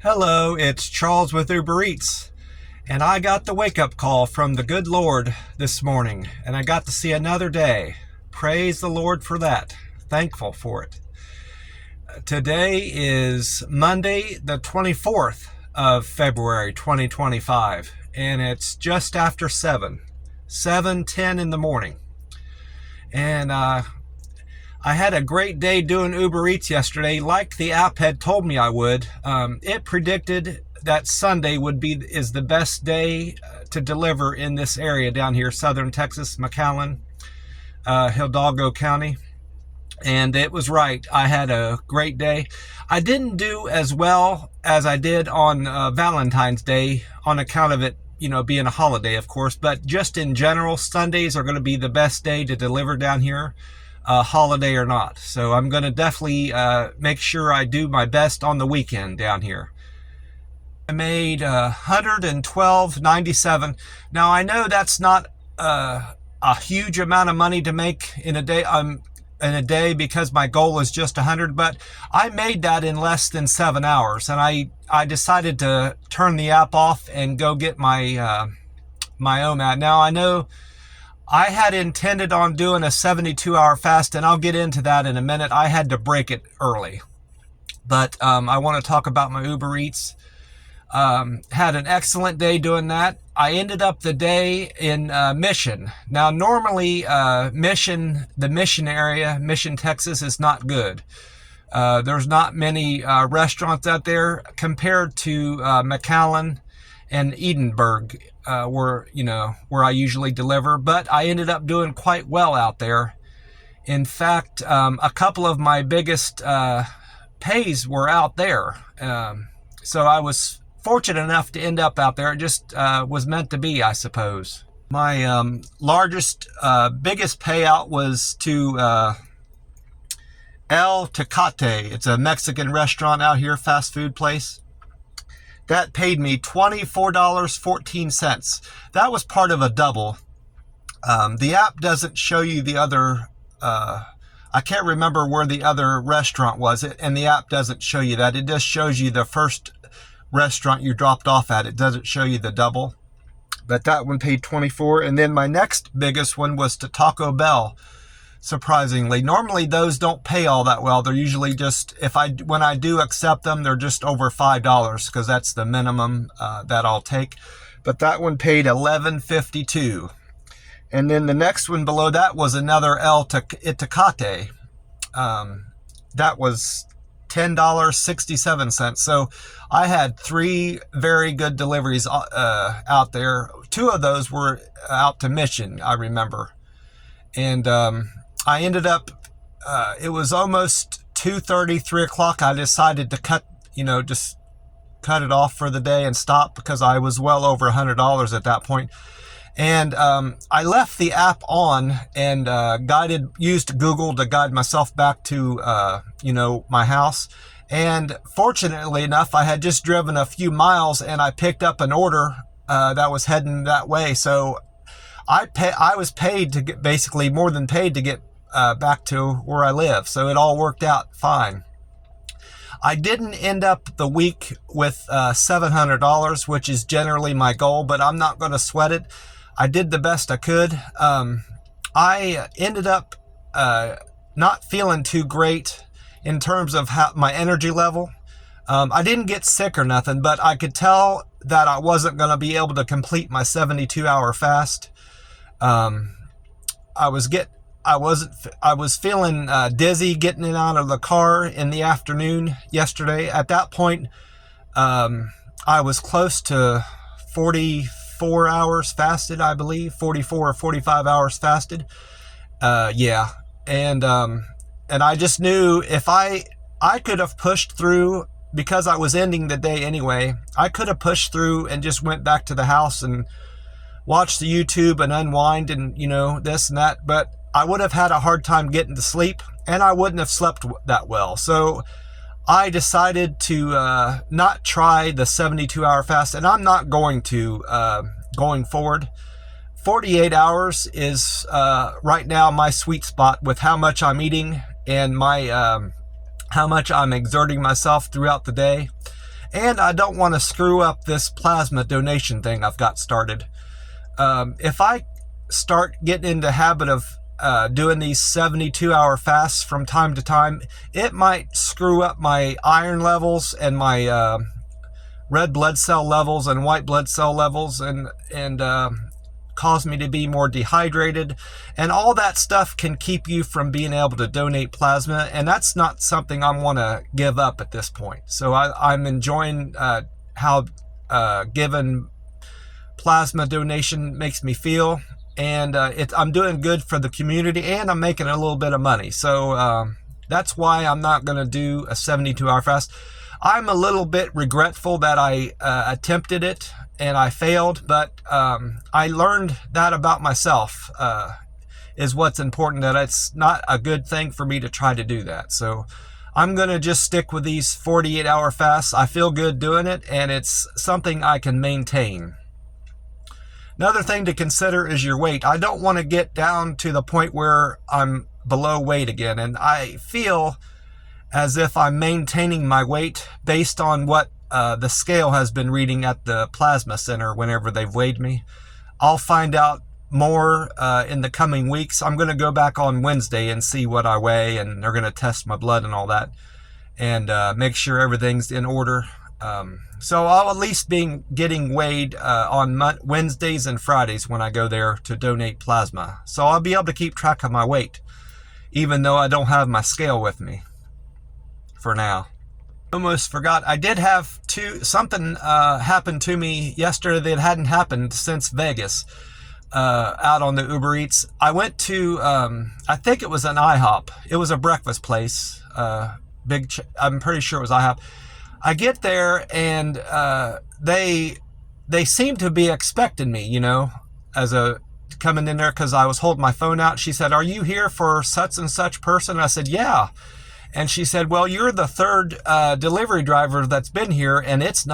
Hello, it's Charles with UberEats, and I got the wake-up call from the good Lord this morning, and I got to see another day. Praise the Lord for that. Thankful for it. Today is Monday, the 24th of February, 2025, and it's just after 7:10 in the morning. And I had a great day doing Uber Eats yesterday, like the app had told me I would. It predicted that Sunday is the best day to deliver in this area down here, southern Texas, McAllen, Hidalgo County. And it was right. I had a great day. I didn't do as well as I did on Valentine's Day on account of it, being a holiday, of course. But just in general, Sundays are going to be the best day to deliver down here, holiday or not. So I'm going to definitely make sure I do my best on the weekend down here. I made $112.97. Now I know that's not a huge amount of money to make in a day, because my goal is just 100, but I made that in less than 7 hours, and I decided to turn the app off and go get my my OMAD. Now I know I had intended on doing a 72-hour fast, and I'll get into that in a minute. I had to break it early, but I want to talk about my Uber Eats. Had an excellent day doing that. I ended up the day in Mission. Now, normally the Mission area, Mission, Texas, is not good. There's not many restaurants out there compared to McAllen and Edinburgh, where I usually deliver. But I ended up doing quite well out there. In fact, a couple of my biggest pays were out there. So I was fortunate enough to end up out there. It just was meant to be, I suppose. My biggest payout was to El Tecate. It's a Mexican restaurant out here, fast food place. That paid me $24.14. That was part of a double. The app doesn't show you the other, I can't remember where the other restaurant was, and the app doesn't show you that. It just shows you the first restaurant you dropped off at. It doesn't show you the double, but that one paid $24. And then my next biggest one was to Taco Bell. Surprisingly, normally those don't pay all that well. They're usually just, when I do accept them, they're just over $5, because that's the minimum that I'll take. But that one paid $11.52. And then the next one below that was another El Tecate. That was $10.67. So I had 3 very good deliveries out there. 2 of those were out to Mission, I remember. And I ended up, it was almost 2:30, 3 o'clock. I decided to just cut it off for the day and stop, because I was well over $100 at that point. And I left the app on and used Google to guide myself back to, my house. And fortunately enough, I had just driven a few miles and I picked up an order that was heading that way. So I was paid to get, basically more than paid to get back to where I live. So it all worked out fine. I didn't end up the week with $700, which is generally my goal, but I'm not going to sweat it. I did the best I could. I ended up not feeling too great in terms of my energy level. I didn't get sick or nothing, but I could tell that I wasn't going to be able to complete my 72-hour fast. I was feeling dizzy getting in out of the car in the afternoon yesterday. At that point, I was close to 44 hours fasted, I believe, 44 or 45 hours fasted. Yeah. And I just knew if I could have pushed through, because I was ending the day anyway, I could have pushed through and just went back to the house and watched the YouTube and unwind and, this and that. But I would have had a hard time getting to sleep, and I wouldn't have slept that well. So I decided to not try the 72-hour fast, and I'm not going to going forward. 48 hours is right now my sweet spot with how much I'm eating and my how much I'm exerting myself throughout the day. And I don't want to screw up this plasma donation thing I've got started. If I start getting into the habit of doing these 72-hour fasts from time to time, it might screw up my iron levels and my red blood cell levels and white blood cell levels, and cause me to be more dehydrated, and all that stuff can keep you from being able to donate plasma, and that's not something I want to give up at this point. So I'm enjoying how giving plasma donation makes me feel, and I'm doing good for the community, and I'm making a little bit of money. So that's why I'm not going to do a 72-hour fast. I'm a little bit regretful that I attempted it and I failed, but I learned that about myself is what's important, that it's not a good thing for me to try to do that. So I'm going to just stick with these 48-hour fasts. I feel good doing it, and it's something I can maintain. Another thing to consider is your weight. I don't want to get down to the point where I'm below weight again, and I feel as if I'm maintaining my weight based on what the scale has been reading at the plasma center whenever they've weighed me. I'll find out more in the coming weeks. I'm going to go back on Wednesday and see what I weigh, and they're going to test my blood and all that, and make sure everything's in order. So I'll at least be getting weighed on Wednesdays and Fridays when I go there to donate plasma. So I'll be able to keep track of my weight, even though I don't have my scale with me for now. Almost forgot, I did have something happen to me yesterday that hadn't happened since Vegas, out on the UberEats. I went to, I think it was an IHOP. It was a breakfast place. I'm pretty sure it was IHOP. I get there, and they seemed to be expecting me, you know, coming in there, because I was holding my phone out. She said, "Are you here for such and such person?" I said, "Yeah." And she said, "Well, you're the third delivery driver that's been here, and it's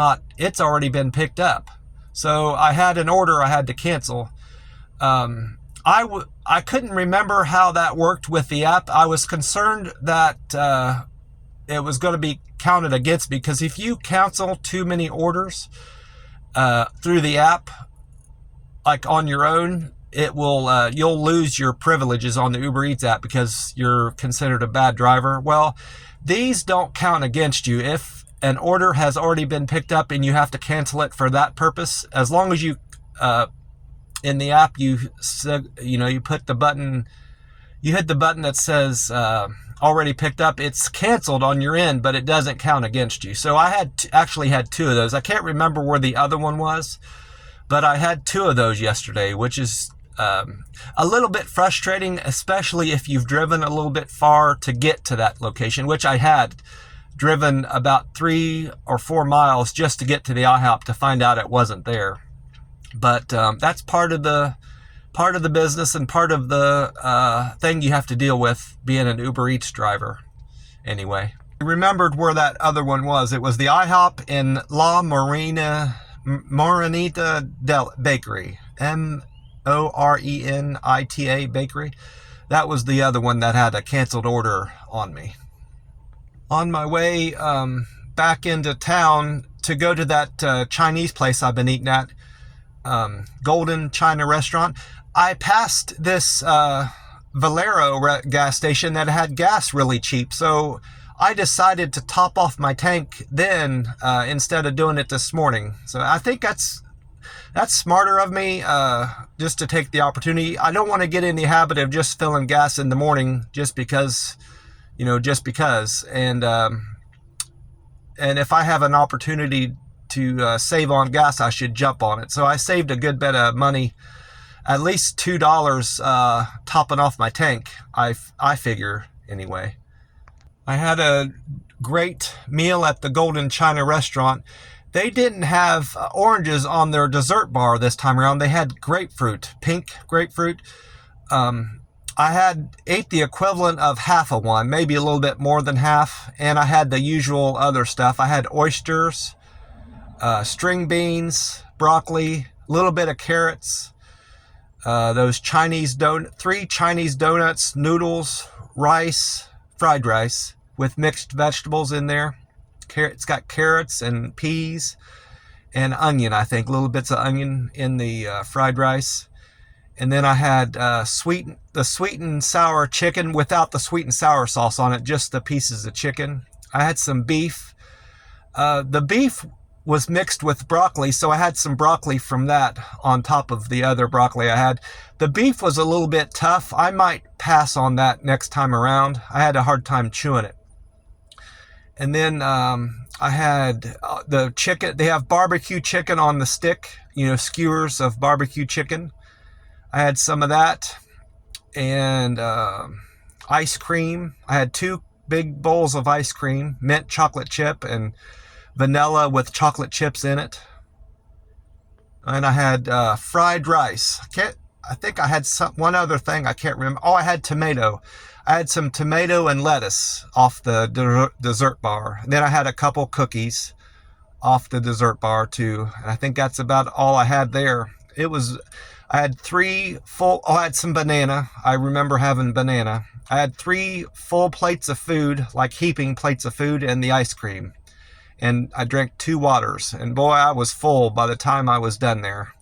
already been picked up." So I had an order I had to cancel. I couldn't remember how that worked with the app. I was concerned that it was going to be counted against me, because if you cancel too many orders through the app, like on your own, it will you'll lose your privileges on the Uber Eats app because you're considered a bad driver. Well, these don't count against you if an order has already been picked up and you have to cancel it for that purpose. As long as you in the app you put the button, you hit the button that says already picked up, it's canceled on your end, but it doesn't count against you. So I actually had two of those. I can't remember where the other one was, but I had two of those yesterday, which is a little bit frustrating, especially if you've driven a little bit far to get to that location, which I had driven about 3 or 4 miles just to get to the IHOP to find out it wasn't there. But that's part of the business and part of the thing you have to deal with being an Uber Eats driver. Anyway, I remembered where that other one was. It was the IHOP in La Morenita Bakery, Morenita Bakery. That was the other one that had a canceled order on me. On my way back into town to go to that Chinese place I've been eating at, Golden China Restaurant, I passed this Valero gas station that had gas really cheap. So I decided to top off my tank then instead of doing it this morning. So I think that's smarter of me, just to take the opportunity. I don't want to get in the habit of just filling gas in the morning just because. And if I have an opportunity to save on gas, I should jump on it. So I saved a good bit of money, at least $2 topping off my tank, I figure anyway. I had a great meal at the Golden China Restaurant. They didn't have oranges on their dessert bar this time around. They had grapefruit, pink grapefruit. I ate the equivalent of half of one, maybe a little bit more than half, and I had the usual other stuff. I had oysters, string beans, broccoli, a little bit of carrots, those three Chinese donuts, noodles, rice, fried rice with mixed vegetables in there, It's got carrots and peas and onion, I think, little bits of onion in the fried rice. And then I had the sweet and sour chicken without the sweet and sour sauce on it, just the pieces of chicken. I had some beef. The beef was mixed with broccoli, so I had some broccoli from that on top of the other broccoli I had. The beef was a little bit tough. I might pass on that next time around. I had a hard time chewing it. And then I had the chicken. They have barbecue chicken on the stick, skewers of barbecue chicken. I had some of that, and ice cream. I had 2 big bowls of ice cream, mint chocolate chip and vanilla with chocolate chips in it. And I had fried rice. I think I had one other thing I can't remember. Oh, I had tomato. I had some tomato and lettuce off the dessert bar. And then I had a couple cookies off the dessert bar too. And I think that's about all I had there. I had 3 full, I had some banana. I remember having banana. I had 3 full plates of food, like heaping plates of food, and the ice cream. And I drank 2 waters. And boy, I was full by the time I was done there.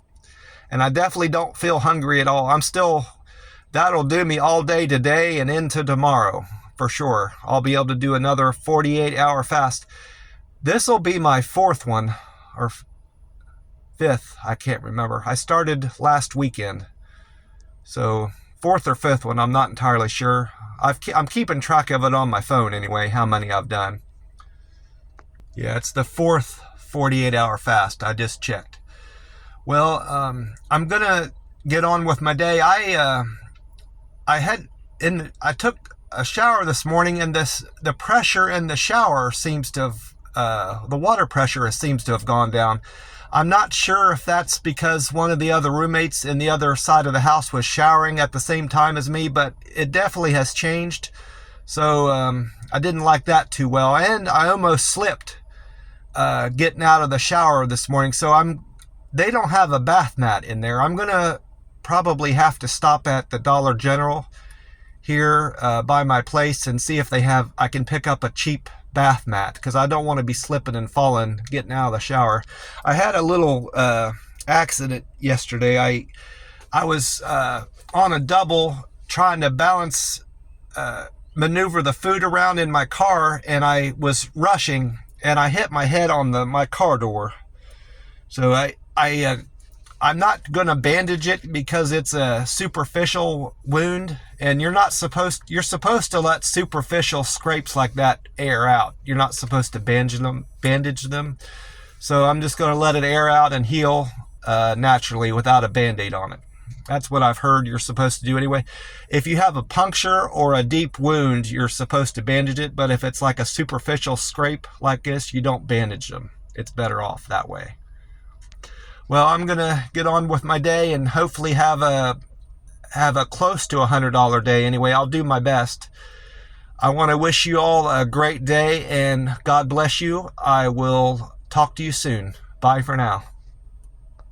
And I definitely don't feel hungry at all. That'll do me all day today and into tomorrow, for sure. I'll be able to do another 48-hour fast. This will be my 4th one, or 5th, I can't remember. I started last weekend. So 4th or 5th one, I'm not entirely sure. I'm keeping track of it on my phone anyway, how many I've done. Yeah, it's the 4th 48-hour fast. I just checked. Well, I'm gonna get on with my day. I took a shower this morning, and the pressure in the shower seems to have the water pressure seems to have gone down. I'm not sure if that's because one of the other roommates in the other side of the house was showering at the same time as me, but it definitely has changed. So I didn't like that too well, and I almost slipped getting out of the shower this morning. So they don't have a bath mat in there. I'm gonna probably have to stop at the Dollar General here by my place and see if I can pick up a cheap bath mat, because I don't want to be slipping and falling getting out of the shower. I had a little accident yesterday. I was on a double trying to balance, maneuver the food around in my car, and I was rushing, and I hit my head on my car door. So I'm not going to bandage it because it's a superficial wound, and you're supposed to let superficial scrapes like that air out. You're not supposed to bandage them. So I'm just going to let it air out and heal naturally without a Band-Aid on it. That's what I've heard you're supposed to do anyway. If you have a puncture or a deep wound, you're supposed to bandage it, but if it's like a superficial scrape like this, you don't bandage them. It's better off that way. Well, I'm going to get on with my day and hopefully have a close to $100 day anyway. I'll do my best. I want to wish you all a great day, and God bless you. I will talk to you soon. Bye for now.